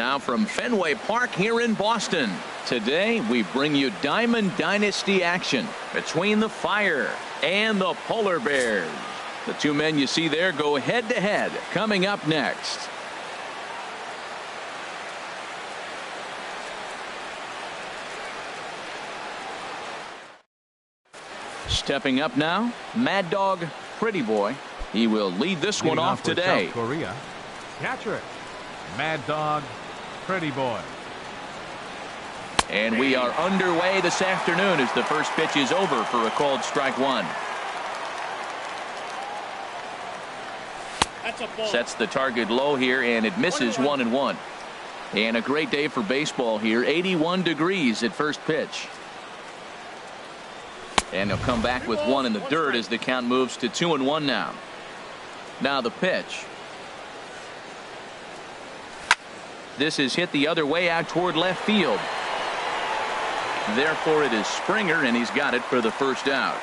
Now from Fenway Park here in Boston. Today we bring you Diamond Dynasty action between the Fire and the Polar Bears. The two men you see there go head to head coming up next. Stepping up now, Mad Dog Pretty Boy. He will lead this one off today. South Korea. Catcher it. Mad Dog Pretty Boy. And we are underway this afternoon as the first pitch is over for a called strike one. Sets the target low here, and it misses 1-1. And a great day for baseball here. 81 degrees at first pitch. And he'll come back with one in the dirt as the count moves to 2-1 now. Now the pitch. This is hit the other way out toward left field. Therefore it is Springer, and he's got it for the first out.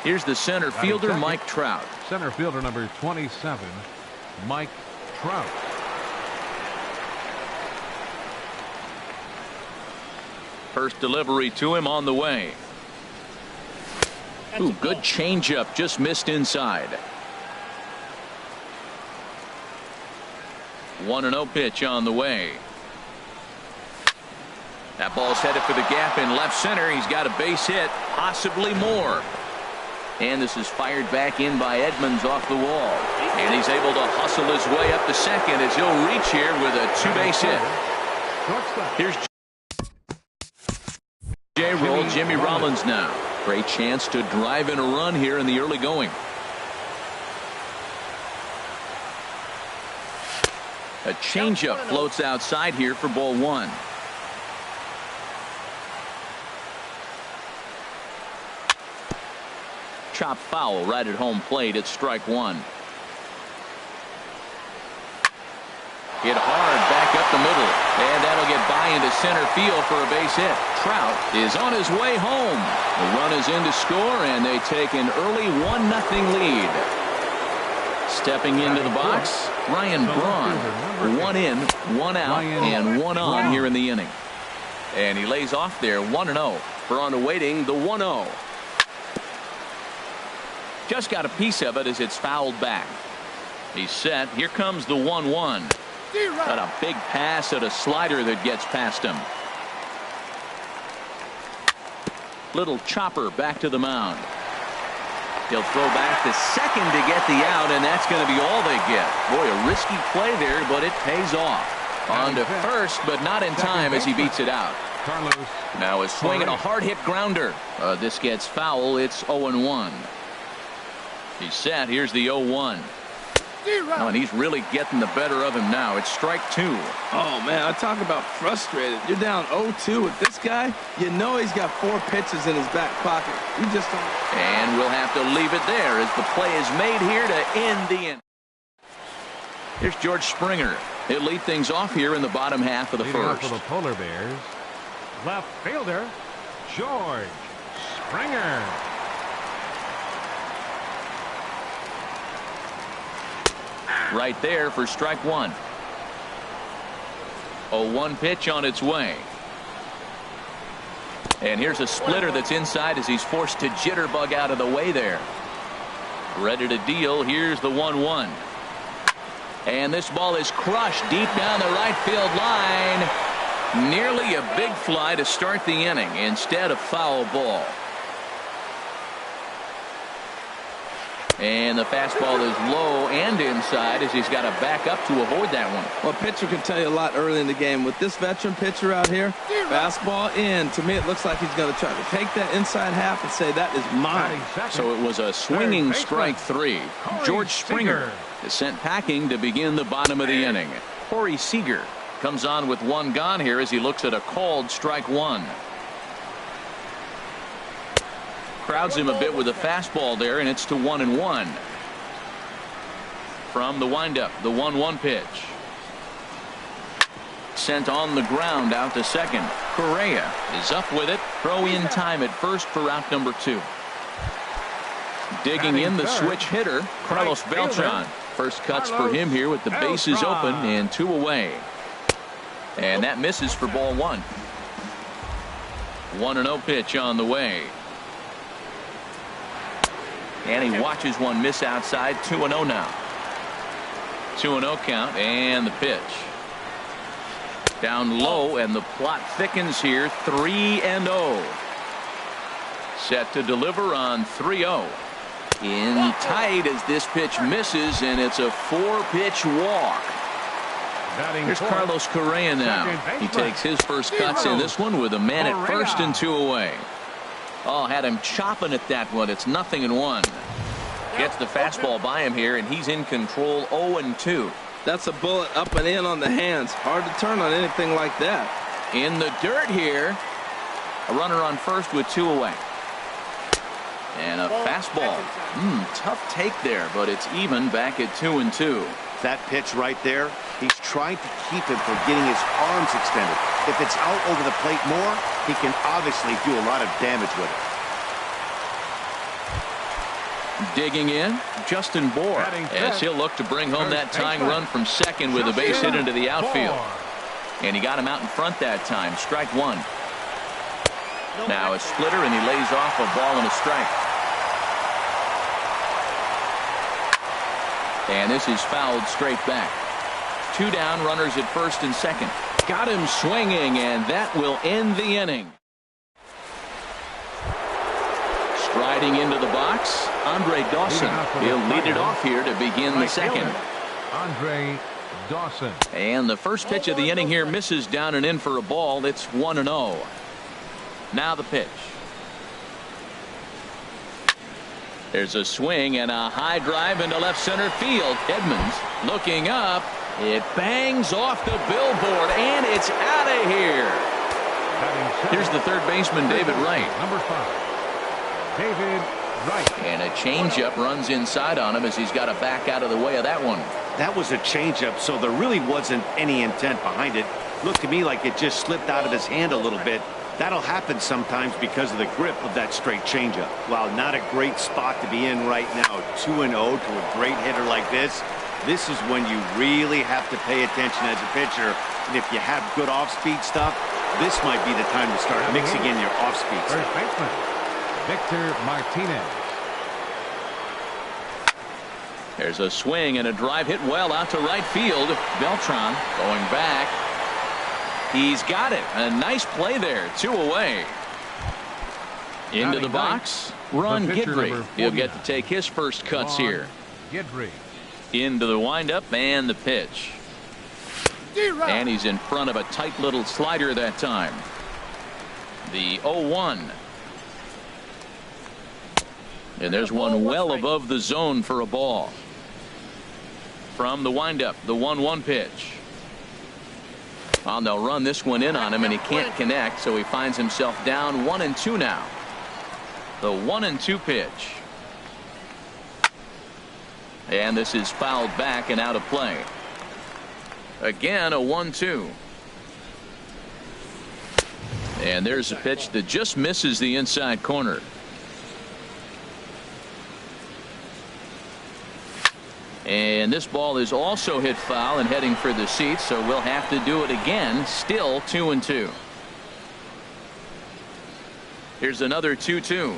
Here's the center fielder, Mike Trout. Center fielder number 27, Mike Trout. First delivery to him on the way. Ooh, good changeup, just missed inside. 1-0 pitch on the way. That ball's headed for the gap in left center. He's got a base hit, possibly more. And this is fired back in by Edmonds off the wall. And he's able to hustle his way up to second as he'll reach here with a two-base hit. Here's J-Roll, Jimmy Rollins now. Great chance to drive in a run here in the early going. A changeup floats outside here for ball one. Chop foul right at home plate at strike one. Hit hard back up the middle, and that'll get by into center field for a base hit. Trout is on his way home. The run is in to score, and they take an early 1-0 lead. Stepping into the box, Ryan Braun. 1 in, 1 out, and 1 on here in the inning. And he lays off there 1-0. Braun awaiting the 1-0. Just got a piece of it as it's fouled back. He's set. Here comes the 1-1. Got a big pass at a slider that gets past him. Little chopper back to the mound. He'll throw back to second to get the out, and that's going to be all they get. Boy, a risky play there, but it pays off. On to first, but not in time as he beats it out. Now a swing and a hard hit grounder. This gets foul. It's 0-1. He's set. Here's the 0-1. Oh, and he's really getting the better of him now. It's strike two. Oh, man, I talk about frustrated. You're down 0-2 with this guy. You know he's got 4 pitches in his back pocket. You just don't. And we'll have to leave it there as the play is made here to end the inning. Here's George Springer. He'll lead things off here in the bottom half of the first. For the Polar Bears, left fielder, George Springer. Right there for strike one. 0-1 pitch on its way. And here's a splitter that's inside as he's forced to jitterbug out of the way there. Ready to deal. Here's the 1-1. And this ball is crushed deep down the right field line. Nearly a big fly to start the inning instead of foul ball. And the fastball is low and inside as he's got to back up to avoid that one. Well, a pitcher can tell you a lot early in the game. With this veteran pitcher out here, fastball in. To me, it looks like he's going to try to take that inside half and say, that is mine. So it was a swinging strike three. George Springer is sent packing to begin the bottom of the inning. Corey Seager comes on with one gone here as he looks at a called strike one. Crowds him a bit with a fastball there, and it's to 1-1. From the windup, the 1-1 pitch. Sent on the ground out to second. Correa is up with it. Throw in time at first for out number 2. Digging in the switch hitter, Carlos Beltran. First cuts for him here with the bases open and 2 away. And that misses for ball 1. 1-0 pitch on the way. And he watches one miss outside. 2-0 now. 2-0 count, and the pitch. Down low, and the plot thickens here. 3-0. Set to deliver on 3-0. In tight as this pitch misses, and it's a 4-pitch walk. Here's Carlos Correa now. He takes his first cuts in this one with a man at first and 2 away. Oh, had him chopping at that one. It's 0-1. Gets the fastball by him here, and he's in control. 0-2. That's a bullet up and in on the hands. Hard to turn on anything like that. In the dirt here. A runner on first with 2 away. And a fastball. Tough take there, but it's even back at 2-2. That pitch right there, he's trying to keep him from getting his arms extended. If it's out over the plate more, he can obviously do a lot of damage with it. Digging in, Justin Bohr, as he'll look to bring home that tying run from second with a base hit into the outfield. And he got him out in front that time. Strike 1. Now a splitter, and he lays off a ball and a strike. And this is fouled straight back. 2 down, runners at first and second. Got him swinging, and that will end the inning. Striding into the box, Andre Dawson. He'll lead it off here to begin the second. Andre Dawson. And the first pitch of the inning here misses down and in for a ball. It's 1-0. Now the pitch. There's a swing and a high drive into left center field. Edmonds looking up. It bangs off the billboard, and it's out of here. Here's the third baseman, David Wright. Number 5. David Wright. And a changeup runs inside on him as he's got to back out of the way of that one. That was a changeup, so there really wasn't any intent behind it. Looked to me like it just slipped out of his hand a little bit. That'll happen sometimes because of the grip of that straight changeup. Wow, not a great spot to be in right now. 2-0 to a great hitter like this. This is when you really have to pay attention as a pitcher. And if you have good off-speed stuff, this might be the time to start mixing in your off-speed stuff. First baseman, Victor Martinez. There's a swing and a drive hit well out to right field. Beltran going back. He's got it. A nice play there. 2 away. Into the box. Ron Guidry. He'll get to take his first cuts here. Guidry. Into the windup and the pitch. And he's in front of a tight little slider that time. The 0-1. And there's one well above the zone for a ball. From the windup, the 1-1 pitch. Well, they'll run this one in on him, and he can't connect, so he finds himself down 1-2 now. The 1-2 pitch. And this is fouled back and out of play. Again, a 1-2. And there's a pitch that just misses the inside corner. And this ball is also hit foul and heading for the seats, so we'll have to do it again. Still 2-2. Here's another 2-2.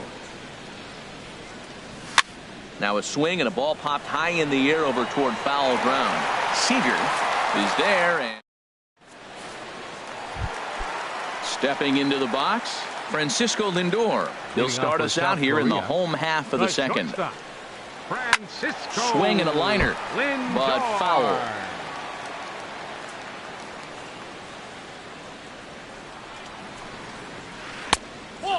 Now a swing and a ball popped high in the air over toward foul ground. Seager is there, and stepping into the box, Francisco Lindor. He'll start us out here in the home half of the second. Francisco Swing and a liner, Lindor. but foul.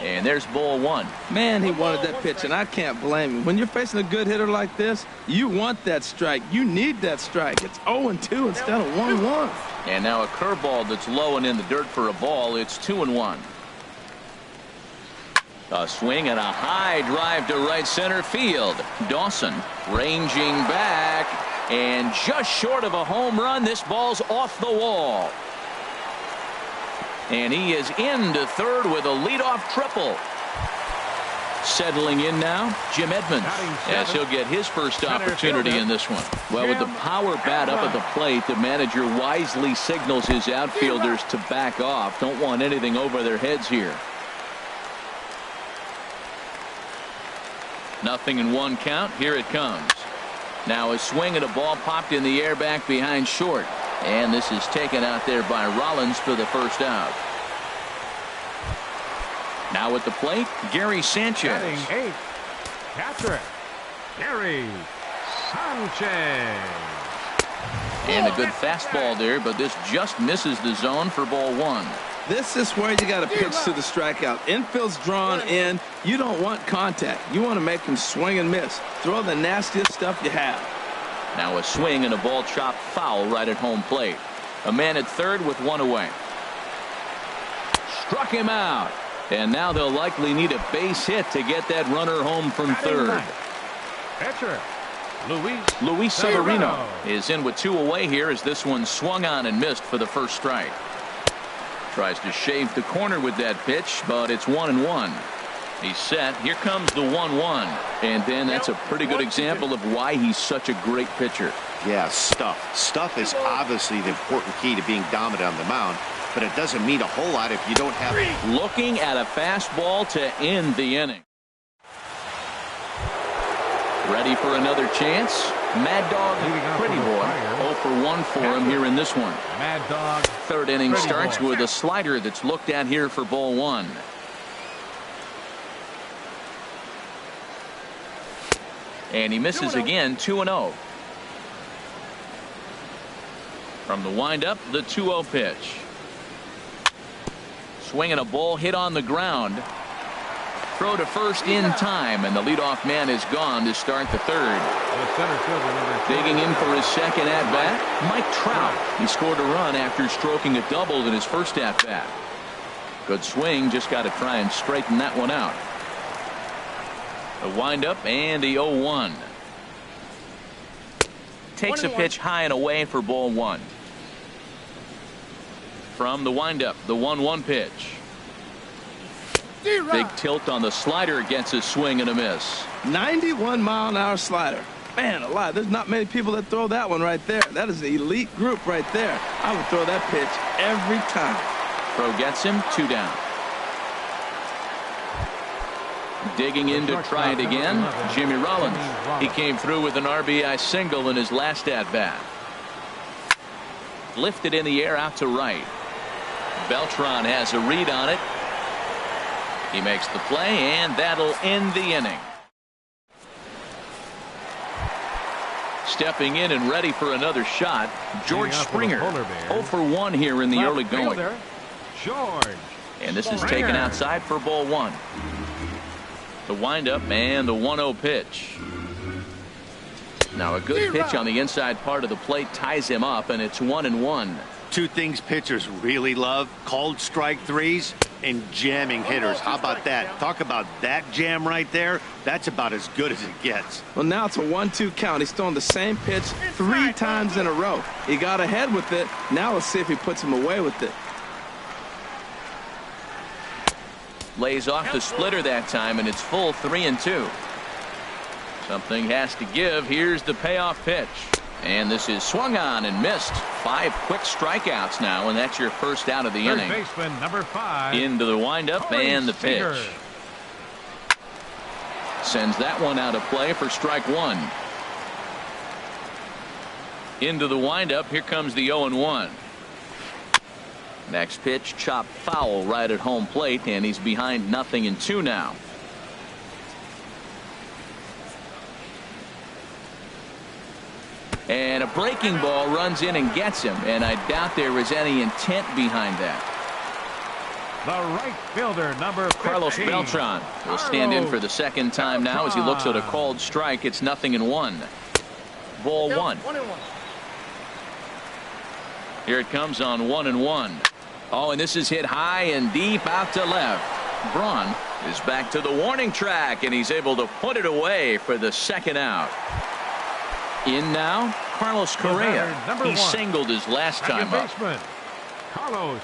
And there's ball 1. Man, he wanted that pitch, and I can't blame him. When you're facing a good hitter like this, you want that strike. You need that strike. It's 0-2 instead of 1-1. And now a curveball that's low and in the dirt for a ball. It's 2-1. A swing and a high drive to right center field. Dawson ranging back, and just short of a home run. This ball's off the wall. And he is into third with a leadoff triple. Settling in now, Jim Edmonds, as he'll get his first opportunity in this one. Well, with the power bat up at the plate, the manager wisely signals his outfielders to back off. Don't want anything over their heads here. 0-1 count. Here it comes. Now a swing and a ball popped in the air back behind short. And this is taken out there by Rollins for the first out. Now at the plate, Gary Sanchez. Batting 8, catcher, Gary Sanchez. And a good fastball there, but this just misses the zone for ball 1. This is where you got to pitch to the strikeout. Infield's drawn in. You don't want contact. You want to make him swing and miss. Throw the nastiest stuff you have. Now a swing and a ball chopped foul right at home plate. A man at third with one away. Struck him out. And now they'll likely need a base hit to get that runner home from third. Pitcher, Luis Severino is in with 2 away here as this one swung on and missed for the first strike. Tries to shave the corner with that pitch, but it's 1-1. He's set. Here comes the 1-1. And then that's a pretty good example of why he's such a great pitcher. Yeah, stuff. Stuff is obviously the important key to being dominant on the mound, but it doesn't mean a whole lot if you don't have it. Looking at a fastball to end the inning. Ready for another chance? Mad Dog Pretty Boy 0 for 1 for him here in this one. Mad Dog. Third inning Pretty starts Boy. with a slider that's looked at here for ball 1. And he misses again. 2-0. From the windup, the 2-0 pitch. Swinging a ball hit on the ground. Throw to first in time, and the leadoff man is gone to start the third. Digging in for his second at-bat, Mike Trout. He scored a run after stroking a double in his first at-bat. Good swing, just got to try and straighten that one out. The windup and the 0-1. Takes a pitch high and away for ball 1. From the windup, the 1-1 pitch. Big tilt on the slider against a swing and a miss. 91-mile-an-hour slider. Man alive, there's not many people that throw that one right there. That is the elite group right there. I would throw that pitch every time. Throw gets him. 2 down. Digging in to try it again, Jimmy Rollins. He came through with an RBI single in his last at-bat. Lifted in the air out to right. Beltran has a read on it. He makes the play, and that'll end the inning. Stepping in and ready for another shot, George Springer. 0 for 1 here in the early going. And this is taken outside for ball 1. The windup and the 1-0 pitch. Now a good pitch on the inside part of the plate ties him up, and it's 1-1. 2 things pitchers really love: called strike threes and jamming hitters. How about that? Talk about that jam right there. That's about as good as it gets. Well, now it's a 1-2 count. He's throwing the same pitch 3 times in a row. He got ahead with it. Now let's see if he puts him away with it. Lays off the splitter that time, and it's full 3-2. Something has to give. Here's the payoff pitch. And this is swung on and missed. 5 quick strikeouts now, and that's your first out of the inning. Baseman number 5. Into the windup and the pitch. Sends that one out of play for strike 1. Into the windup. Here comes the 0-1. Next pitch chopped foul right at home plate, and he's behind 0-2 now. And a breaking ball runs in and gets him, and I doubt there is any intent behind that. The right fielder, number 15. Carlos Beltran will stand in for the second time now as he looks at a called strike. It's 0-1. Ball 1. Here it comes on 1-1. Oh, and this is hit high and deep out to left. Braun is back to the warning track, and he's able to put it away for the second out. In now, Carlos Correa. He singled his last time up. Carlos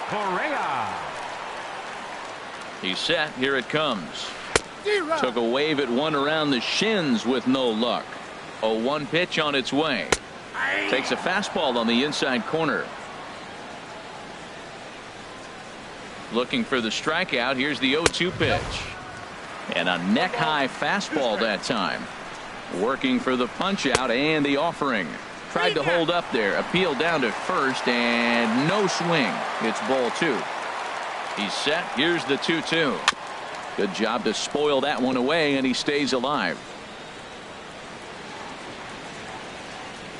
Correa. He's set. Here it comes. Took a wave at one around the shins with no luck. 0-1 pitch on its way. Takes a fastball on the inside corner. Looking for the strikeout. Here's the 0-2 pitch. And a neck-high fastball that time. Working for the punch-out and the offering. Tried to hold up there. Appeal down to first and no swing. It's ball 2. He's set. Here's the 2-2. Good job to spoil that one away, and he stays alive.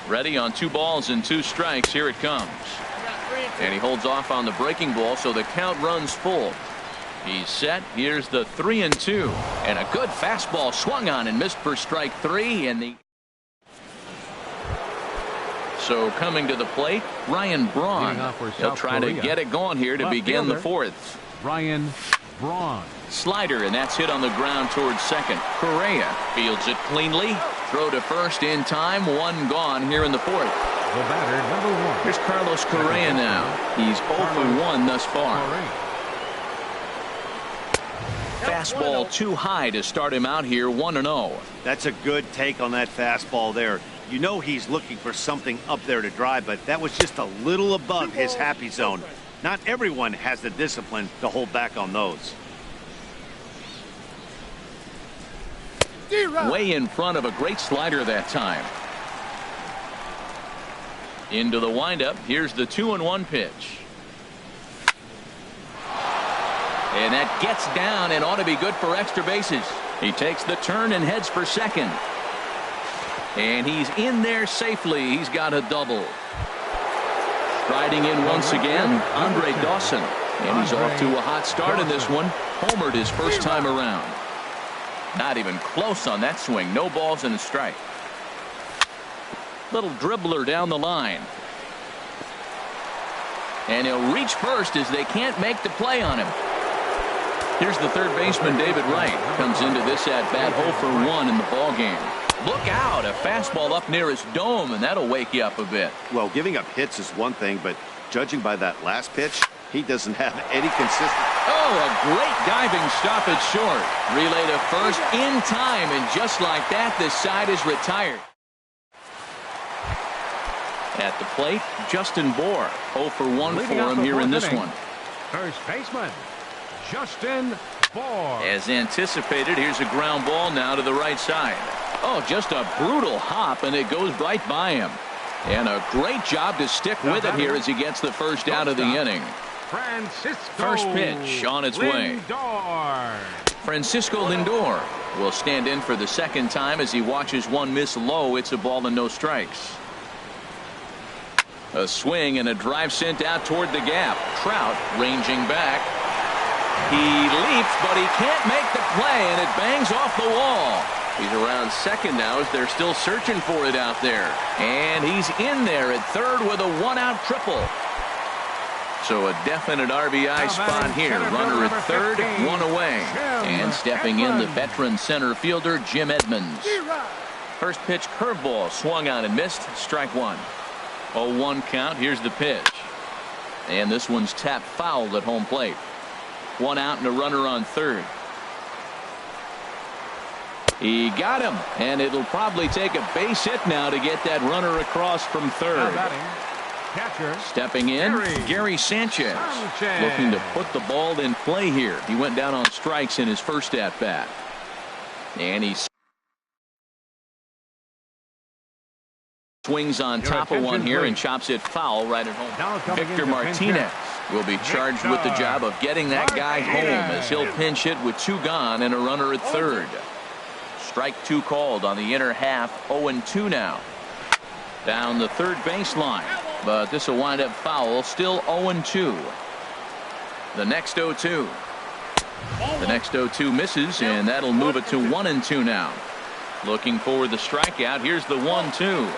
Ready on 2 balls and 2 strikes. Here it comes. And he holds off on the breaking ball, so the count runs full. He's set. Here's the 3-2. And a good fastball swung on and missed for strike 3. And so coming to the plate, Ryan Braun. He'll try to get it going here to begin the 4th. Ryan Braun. Slider, and that's hit on the ground towards second. Correa fields it cleanly. Throw to first in time. 1 gone here in the 4th. The batter, number 1. Here's Carlos Correa now. He's 0 for 1 thus far. Fastball too high to start him out here. 1-0. That's a good take on that fastball there. You know he's looking for something up there to drive, but that was just a little above his happy zone. Not everyone has the discipline to hold back on those. Way in front of a great slider that time. Into the windup. Here's the 2-1 pitch. And that gets down and ought to be good for extra bases. He takes the turn and heads for second. And he's in there safely. He's got a double. Striding in once again, Andre Dawson. And he's off to a hot start in this one. Homered his first time around. Not even close on that swing. No balls and a strike. Little dribbler down the line. And he'll reach first as they can't make the play on him. Here's the third baseman, David Wright. Comes into this at-bat 0 for 1 in the ballgame. Look out, a fastball up near his dome, and that'll wake you up a bit. Well, giving up hits is one thing, but judging by that last pitch, he doesn't have any consistency. Oh, a great diving stop at short. Relay to first in time, and just like that, this side is retired. At the plate, Justin Bour. 0 for 1 for him here in this one. First baseman, Justin Bour. As anticipated, here's a ground ball now to the right side. Oh, just a brutal hop, and it goes right by him. And a great job to stick with it here as he gets the first out of the inning. First pitch on its way. Francisco Lindor will stand in for the second time as he watches one miss low. It's a ball and no strikes. A swing and a drive sent out toward the gap. Trout ranging back. He leaps, but he can't make the play, and it bangs off the wall. He's around second now as they're still searching for it out there. And he's in there at third with a 1-out triple. So a definite RBI spot here. Runner at third, 1 away. And stepping in, the veteran center fielder, Jim Edmonds. First pitch curveball swung on and missed. Strike 1. 0-1 count. Here's the pitch. And this one's tapped foul at home plate. 1 out and a runner on third. He got him, and it'll probably take a base hit now to get that runner across from third. Catcher, stepping in, Gary Sanchez. Looking to put the ball in play here. He went down on strikes in his first at-bat. And he swings on top of one here and chops it foul right at home. Victor Martinez will be charged with the job of getting that guy home as he'll pinch hit with 2 gone and a runner at third. Strike 2 called on the inner half. 0-2 now. Down the third baseline. But this will wind up foul. Still 0-2. The next 0-2. The next 0-2 misses, and that'll move it to 1-2 now. Looking for the strikeout. Here's the 1-2.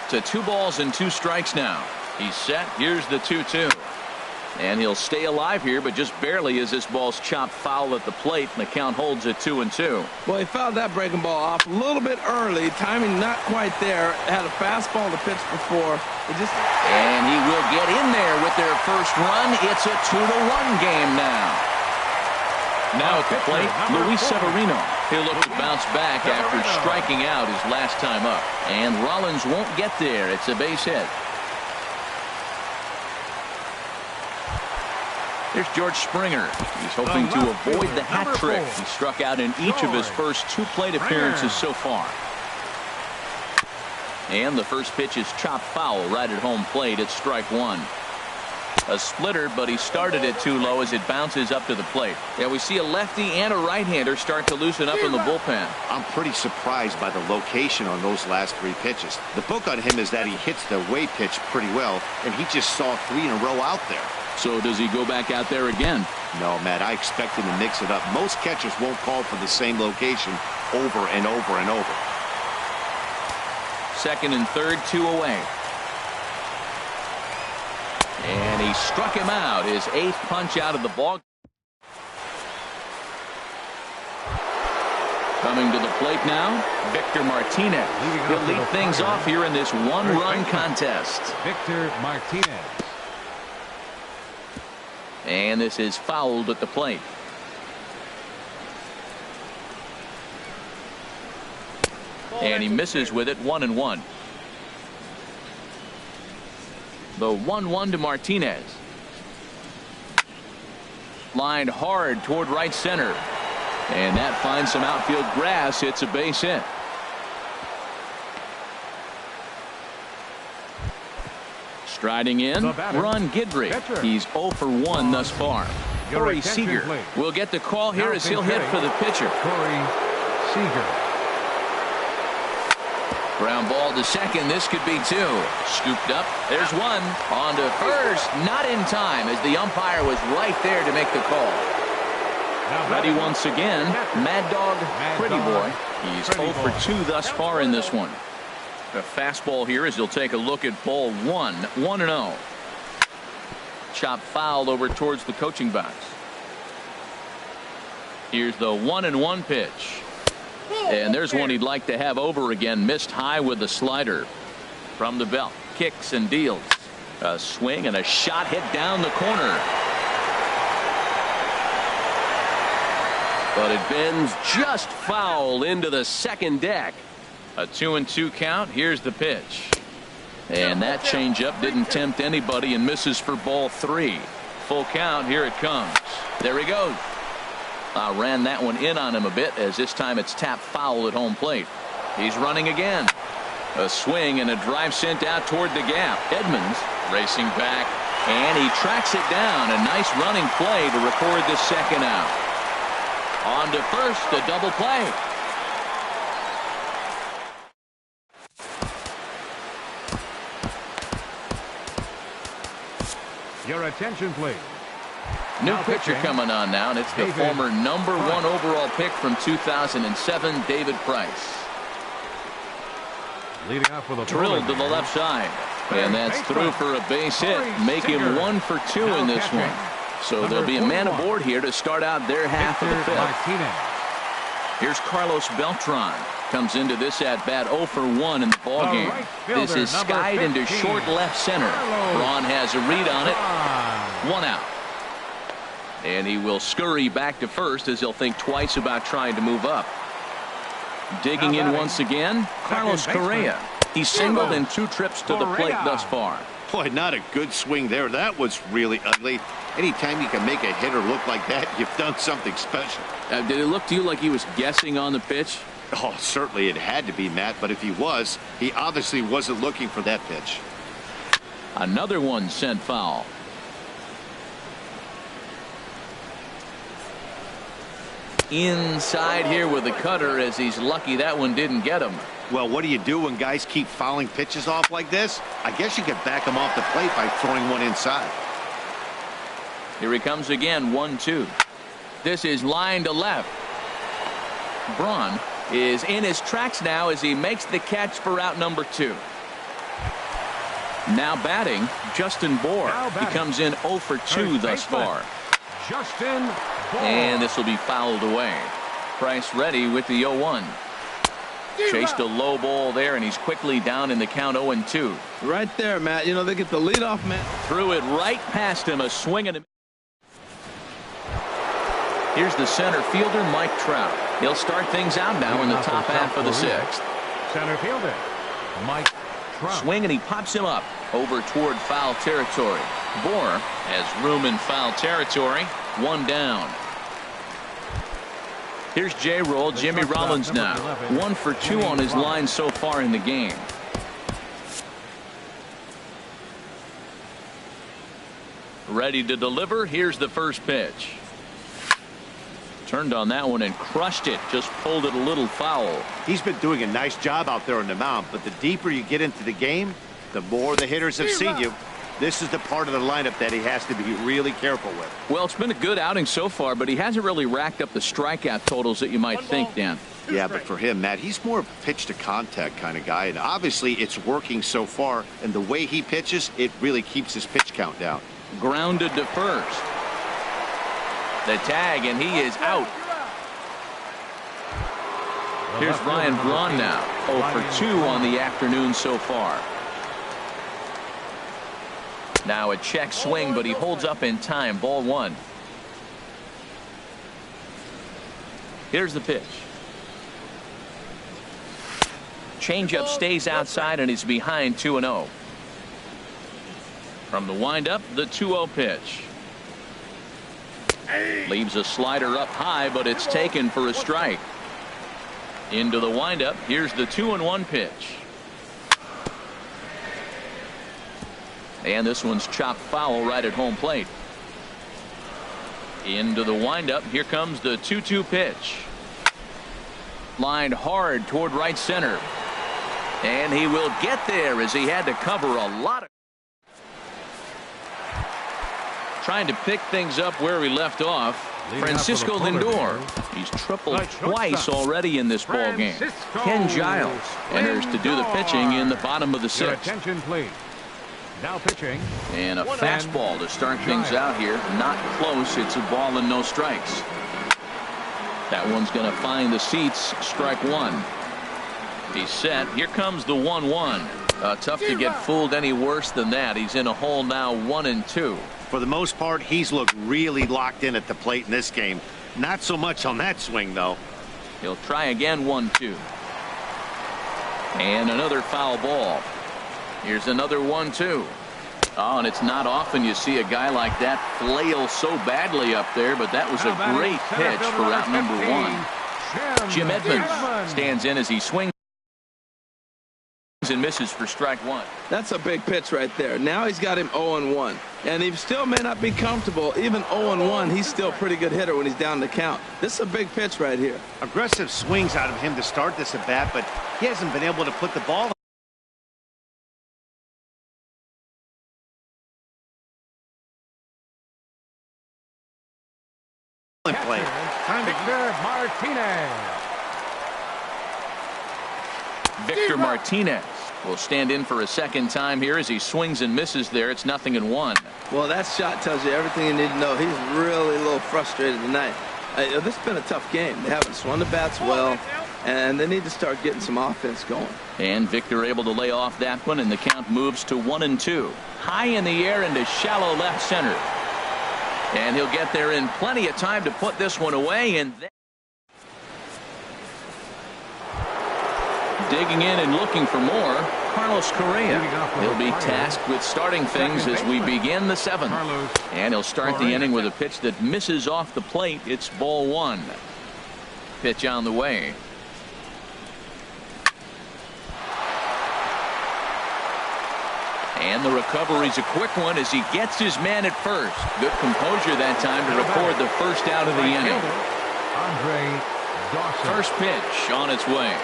To 2 balls and 2 strikes now. He's set. Here's the 2-2. And he'll stay alive here, but just barely as this ball's chopped foul at the plate, and the count holds at 2-2. Well, he fouled that breaking ball off a little bit early. Timing not quite there. Had a fastball to pitch before. And he will get in there with their first run. It's a 2-1 game now. Now at the plate, Luis Severino. He'll look to bounce back after striking out his last time up. And Rollins won't get there. It's a base hit. Here's George Springer. He's hoping to avoid the hat trick. He struck out in each of his first 2 plate appearances so far. And the first pitch is chopped foul right at home plate. It's strike 1. A splitter, but he started it too low as it bounces up to the plate. Yeah, we see a lefty and a right-hander start to loosen up in the bullpen. I'm pretty surprised by the location on those last 3 pitches. The book on him is that he hits the away pitch pretty well, and he just saw 3 in a row out there. So does he go back out there again? No, Matt, I expect him to mix it up. Most catchers won't call for the same location over and over and over. Second and third, 2 away. And he struck him out, his 8th punch out of the ball. Coming to the plate now, Victor Martinez. He'll lead things off here in this 1-run contest. Victor Martinez. And this is fouled at the plate. And he misses with it, 1-1. The 1-1 to Martinez. Lined hard toward right center. And that finds some outfield grass. It's a base hit. Striding in, Ron Guidry. He's 0 for 1 thus far. Corey Seager will get the call here as he'll hit for the pitcher. Corey Seager. Ground ball to second. This could be 2. Scooped up. There's 1. On to first. Not in time as the umpire was right there to make the call. Ready once again. Mad Dog Pretty Boy. He's 0 for 2 thus far in this one. A fastball here as he'll take a look at ball 1. 1-0. Chop foul over towards the coaching box. Here's the 1-1 pitch. And there's one he'd like to have over again. Missed high with the slider. From the belt. Kicks and deals. A swing and a shot hit down the corner. But it bends just foul into the second deck. A 2-2 count. Here's the pitch. And that changeup didn't tempt anybody and misses for ball 3. Full count. Here it comes. There he goes. Ran that one in on him a bit as this time it's tapped foul at home plate. He's running again. A swing and a drive sent out toward the gap. Edmonds racing back and he tracks it down. A nice running play to record the second out. On to first, a double play. Your attention, please. New pitcher coming on now, and it's the former #1 overall pick from 2007, David Price. Leading off with a drilled to the left side, and that's through for a base hit. Make him 1 for 2 in this one. So there'll be a man aboard here to start out their half of the 5th. Here's Carlos Beltran. Comes into this at bat 0 for 1 in the ballgame. This is skied into short left center. Braun has a read on it. 1 out. And he will scurry back to first as he'll think twice about trying to move up. Digging in once again, Carlos Correa. He's singled in 2 trips to the plate thus far. Boy, not a good swing there. That was really ugly. Anytime you can make a hitter look like that, you've done something special. Did it look to you like he was guessing on the pitch? Oh, certainly it had to be, Matt, but if he was, he obviously wasn't looking for that pitch. Another one sent foul. Inside here with the cutter as he's lucky that one didn't get him. Well, what do you do when guys keep fouling pitches off like this? I guess you could back them off the plate by throwing one inside. Here he comes again, 1-2. This is line to left. Braun is in his tracks now as he makes the catch for out number 2. Now batting, Justin Bour. He comes in 0 for 2 thus far. Justin Bour. And this will be fouled away. Price ready with the 0-1. Chased a low ball there, and he's quickly down in the count 0-2. Right there, Matt. You know, they get the leadoff man. Threw it right past him. A swing and a... Here's the center fielder, Mike Trout. He'll start things out now in the top half of the sixth. Center fielder, Mike Trout. Swing, and he pops him up over toward foul territory. Bohr has room in foul territory. One down. Here's J-Roll, Jimmy Rollins now. 1 for 2 on his line so far in the game. Ready to deliver. Here's the first pitch. Turned on that one and crushed it. Just pulled it a little foul. He's been doing a nice job out there on the mound, but the deeper you get into the game, the more the hitters have seen you. This is the part of the lineup that he has to be really careful with. Well, it's been a good outing so far, but he hasn't really racked up the strikeout totals that you might think, Dan. Yeah, but for him, Matt, he's more of a pitch-to-contact kind of guy, and obviously it's working so far, and the way he pitches, it really keeps his pitch count down. Grounded to first. The tag, and he is out. Here's Ryan Braun now. 0 for 2 on the afternoon so far. Now a check swing, but he holds up in time. Ball 1. Here's the pitch. Changeup stays outside and is behind 2-0. From the windup, the 2-0 pitch. Leaves a slider up high, but it's taken for a strike. Into the windup. Here's the 2-1 pitch. And this one's chopped foul right at home plate. Into the windup. Here comes the 2-2 pitch. Lined hard toward right center. And he will get there as he had to cover a lot of. Trying to pick things up where we left off. Francisco Lindor. He's tripled twice already in this ball game. Ken Giles enters to do the pitching in the bottom of the sixth. Attention, please. Now pitching. And a fastball to start things out here. Not close. It's a ball and no strikes. That one's going to find the seats. Strike 1. He's set. Here comes the 1-1. Tough to get fooled any worse than that. He's in a hole now, 1-2. For the most part, he's looked really locked in at the plate in this game. Not so much on that swing, though. He'll try again, 1-2. And another foul ball. Here's another 1-2. Oh, and it's not often you see a guy like that flail so badly up there, but that was a great pitch for out number 1. Jim Edmonds stands in as he swings and misses for strike 1. That's a big pitch right there. Now he's got him 0-1. And he still may not be comfortable. Even 0-1, he's still a pretty good hitter when he's down the count. This is a big pitch right here. Aggressive swings out of him to start this at bat, but he hasn't been able to put the ball in play. Victor Martinez will stand in for a second time here as he swings and misses there. It's 0-1. Well, that shot tells you everything you need to know. He's really a little frustrated tonight. This has been a tough game. They haven't swung the bats well, and they need to start getting some offense going. And Victor able to lay off that one, and the count moves to 1-2. High in the air into shallow left center. And he'll get there in plenty of time to put this one away. And then digging in and looking for more, Carlos Correa. He'll be tasked with starting things as we begin the 7th. And he'll start the inning with a pitch that misses off the plate. It's ball 1. Pitch on the way. And the recovery's a quick one as he gets his man at first. Good composure that time to record the first out of the inning. First pitch on its way.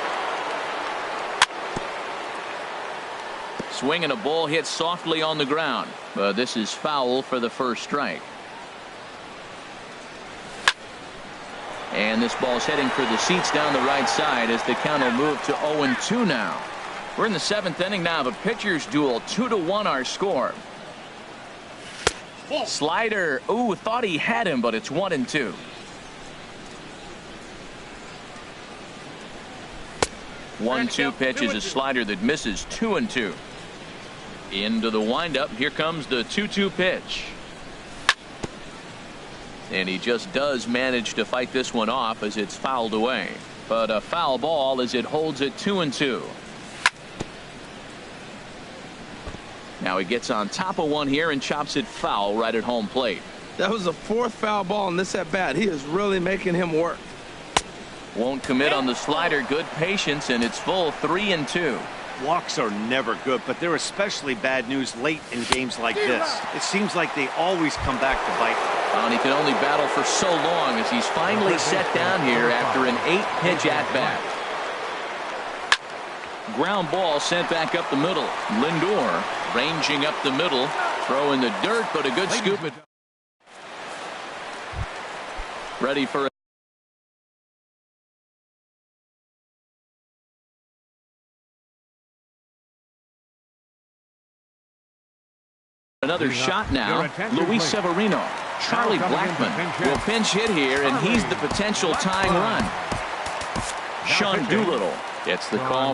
Swing and a ball hit softly on the ground. But this is foul for the first strike. And this ball's heading for the seats down the right side as the count will move to 0-2 now. We're in the 7th inning now of a pitcher's duel. 2-1 our score. Slider. Ooh, thought he had him, but it's 1-2. 1-2 pitch is a slider that misses. 2-2. Into the windup. Here comes the 2-2 pitch. And he just does manage to fight this one off as it's fouled away. But a foul ball as it holds it 2-2. Now he gets on top of one here and chops it foul right at home plate. That was the fourth foul ball in this at bat. He is really making him work. Won't commit on the slider. Good patience, and it's full 3-2. Walks are never good, but they're especially bad news late in games like this. It seems like they always come back to bite. And he can only battle for so long as he's finally set down here after an 8-pitch at-bat. Ground ball sent back up the middle. Lindor ranging up the middle. Throw in the dirt, but a good scoop. Ready for another shot now. Luis Severino. Charlie Blackmon will pinch hit here, and he's the potential tying run. Sean Doolittle gets the call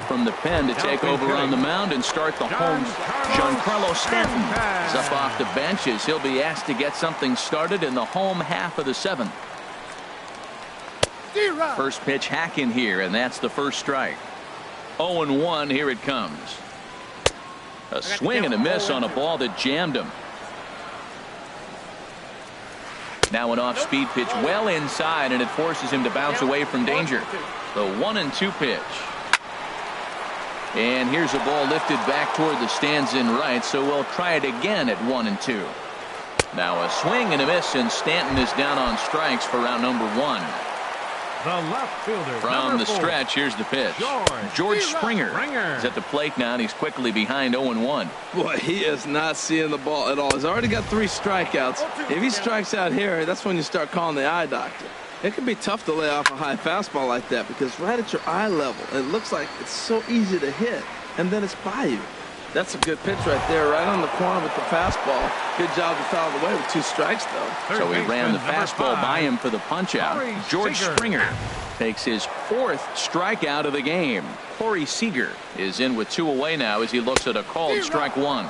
from the pen to take over on the mound and start the home. Giancarlo Stanton is up off the bench as he'll be asked to get something started in the home half of the 7th. First pitch hack in here, and that's the first strike. 0-1, here it comes. A swing and a miss on a ball that jammed him. Now an off-speed pitch well inside, and it forces him to bounce away from danger. The 1-2 pitch. And here's a ball lifted back toward the stands in right, so we'll try it again at 1-2. Now a swing and a miss, and Stanton is down on strikes for round number 1. The left fielder From the stretch, here's the pitch. George Springer is at the plate now, and he's quickly behind 0-1. Boy, he is not seeing the ball at all. He's already got 3 strikeouts. If he strikes out here, that's when you start calling the eye doctor. It can be tough to lay off a high fastball like that because right at your eye level, it looks like it's so easy to hit, and then it's by you. That's a good pitch right there, right on the corner with the fastball. Good job to foul it away with 2 strikes, though. So he ran the fastball by him for the punch-out. George Springer takes his 4th strikeout of the game. Corey Seager is in with 2 away now as he looks at a called strike 1.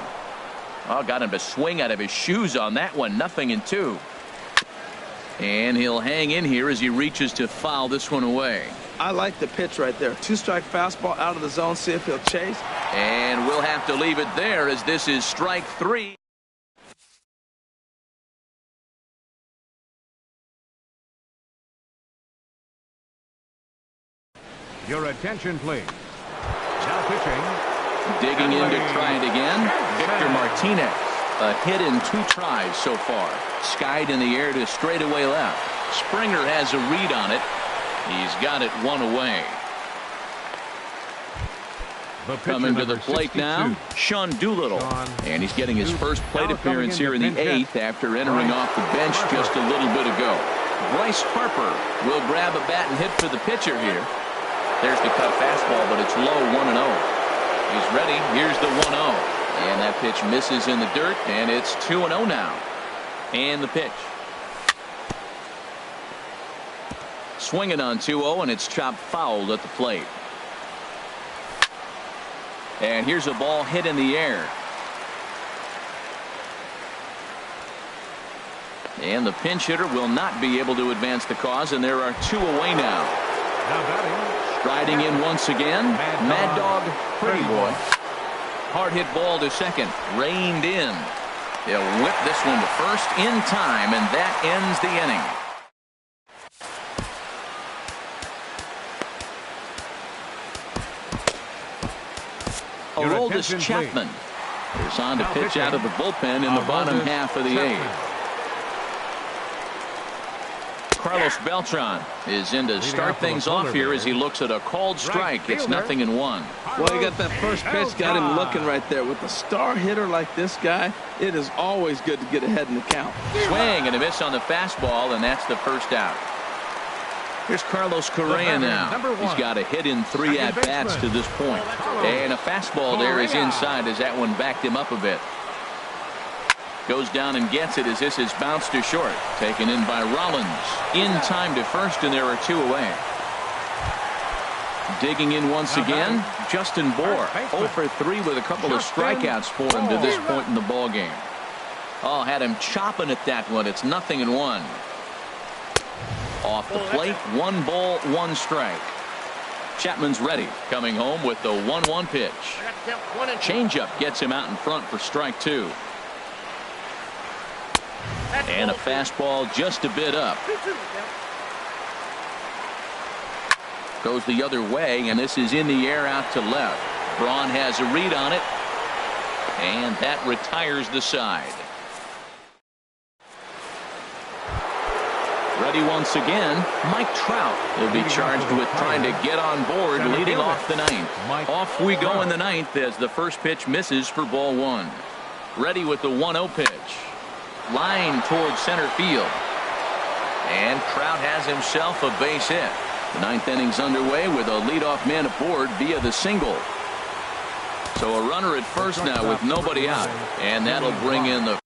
Oh, got him to swing out of his shoes on that one. 0-2. And he'll hang in here as he reaches to foul this one away. I like the pitch right there. 2-strike fastball out of the zone. See if he'll chase. And we'll have to leave it there as this is strike 3. Your attention, please. Now pitching. Digging in to try it again. Victor Martinez. A hit in 2 tries so far. Skied in the air to straightaway left. Springer has a read on it. He's got it 1 away. Coming to the plate now, Sean Doolittle. And he's getting his first plate appearance here in the 8th after entering off the bench just a little bit ago. Bryce Harper will grab a bat and hit for the pitcher here. There's the cut fastball, but it's low, 1-0. He's ready. Here's the 1-0. And that pitch misses in the dirt, and it's 2-0 now. And the pitch. Swinging on 2-0, and it's chopped fouled at the plate. And here's a ball hit in the air. And the pinch hitter will not be able to advance the cause, and there are 2 away now. Striding in once again, Mad Dog Pretty Boy. Hard hit ball to second, reined in. They'll whip this one to first in time, and that ends the inning. Aroldis Chapman is on to pitch out of the bullpen in the bottom half of the 8th. Carlos Beltran is in to start things off here as he looks at a called strike. It's 0-1. Well, he got that first pitch, got him looking right there. With a star hitter like this guy, it is always good to get ahead in the count. Swing and a miss on the fastball, and that's the first out. Here's Carlos Correa now. He's got a hit in 3 at-bats to this point. And a fastball there is inside as that one backed him up a bit. Goes down and gets it as this is bounced to short. Taken in by Rollins. In time to first, and there are 2 away. Digging in once again, Justin Bour. 0 for 3 with a couple of strikeouts for him to this point in the ballgame. Oh, had him chopping at that one. It's 0-1. Off the plate, 1 ball, 1 strike. Chapman's ready, coming home with the 1-1 pitch. Changeup gets him out in front for strike 2. And a fastball just a bit up. Goes the other way, and this is in the air out to left. Braun has a read on it, and that retires the side. Ready once again, Mike Trout will be charged with trying to get on board, leading off the 9th. Off we go in the 9th as the first pitch misses for ball 1. Ready with the 1-0 pitch. Line towards center field. And Trout has himself a base hit. The 9th inning's underway with a leadoff man aboard via the single. So a runner at first now with nobody out, and that'll bring in the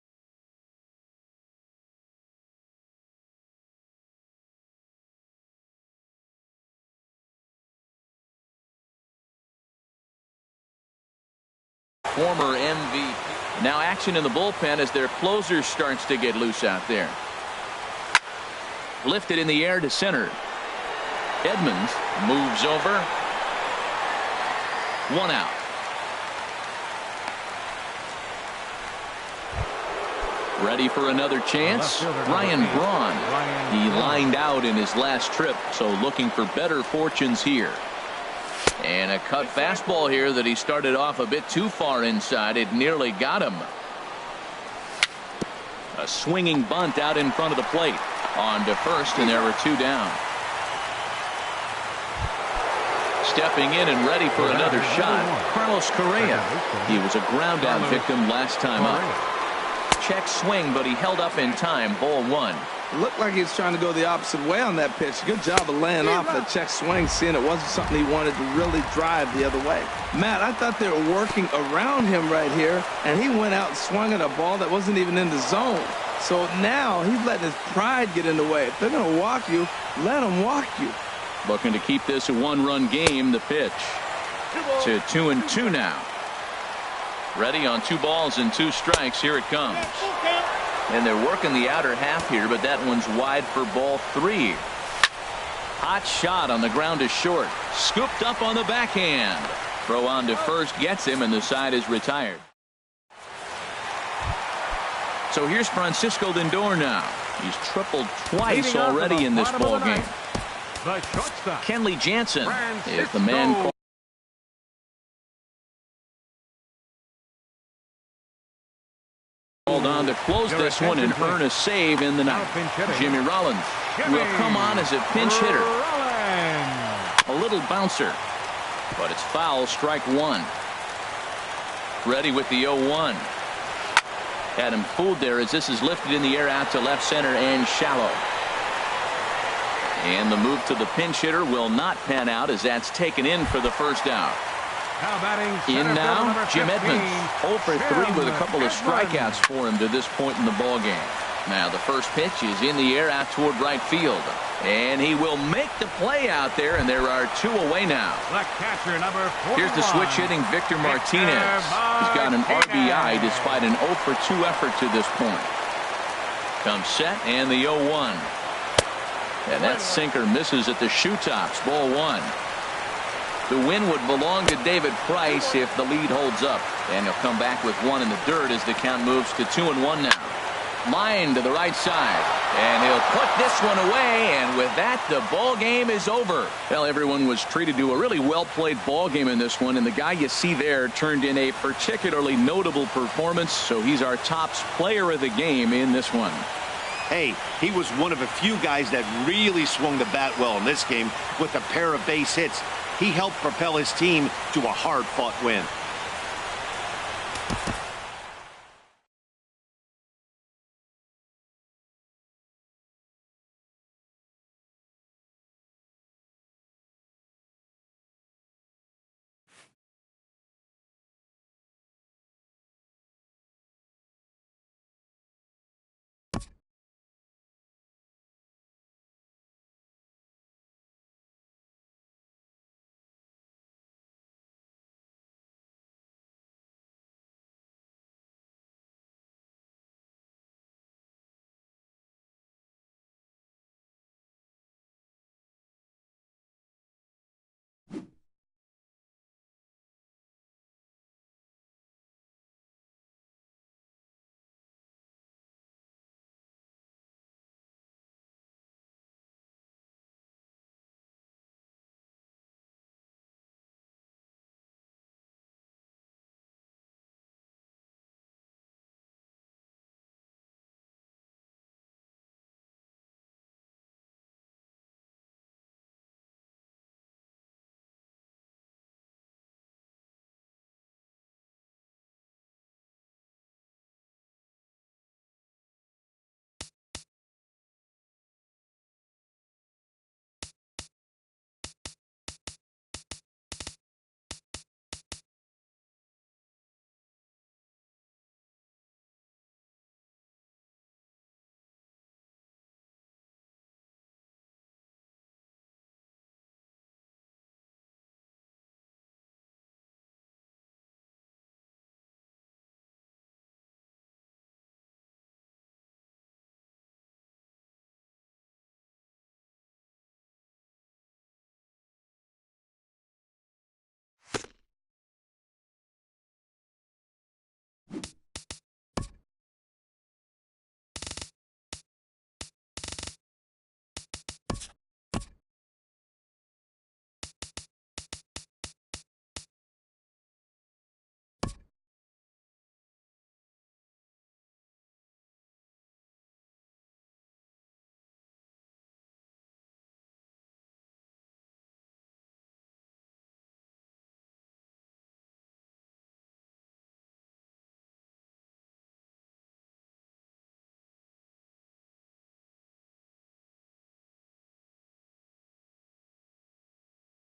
former MVP. Now action in the bullpen as their closer starts to get loose out there. Lifted in the air to center. Edmonds moves over. 1 out. Ready for another chance. Ryan Braun. He lined out in his last trip, so looking for better fortunes here. And a cut fastball here that he started off a bit too far inside. It nearly got him. A swinging bunt out in front of the plate. On to first, and there are 2 down. Stepping in and ready for another shot, Carlos Correa. He was a ground out victim last time up. Check swing, but he held up in time. Ball 1. It looked like he was trying to go the opposite way on that pitch. Good job of laying off that check swing, seeing it wasn't something he wanted to really drive the other way. Matt, I thought they were working around him right here, and he went out and swung at a ball that wasn't even in the zone. So now he's letting his pride get in the way. If they're going to walk you, let them walk you. Looking to keep this a 1-run game. The pitch to 2-2 now. Ready on 2 balls and 2 strikes. Here it comes. And they're working the outer half here, but that one's wide for ball 3. Hot shot on the ground is short. Scooped up on the backhand. Throw on to first gets him, and the side is retired. So here's Francisco Lindor now. He's tripled twice already in this ball game. Kenley Jansen is the man called on to close this one and earn a save in the 9th. Jimmy Rollins will come on as a pinch hitter. A little bouncer, but it's foul. Strike 1. Ready with the 0-1. Had him fooled there as this is lifted in the air out to left center and shallow. And the move to the pinch hitter will not pan out as that's taken in for the first out. In now, Jim Edmonds. 0 for 3 with a couple of strikeouts for him to this point in the ball game. Now the first pitch is in the air out toward right field. And he will make the play out there, and there are 2 away now. Here's the switch hitting Victor Martinez. He's got an RBI despite an 0 for 2 effort to this point. Comes set and the 0-1. And that sinker misses at the shoe tops. Ball 1. The win would belong to David Price if the lead holds up. And he'll come back with 1 in the dirt as the count moves to 2-1 now. Line to the right side. And he'll put this one away. And with that, the ball game is over. Well, everyone was treated to a really well-played ball game in this one. And the guy you see there turned in a particularly notable performance. So he's our tops player of the game in this one. Hey, he was one of a few guys that really swung the bat well in this game with a pair of base hits. He helped propel his team to a hard-fought win.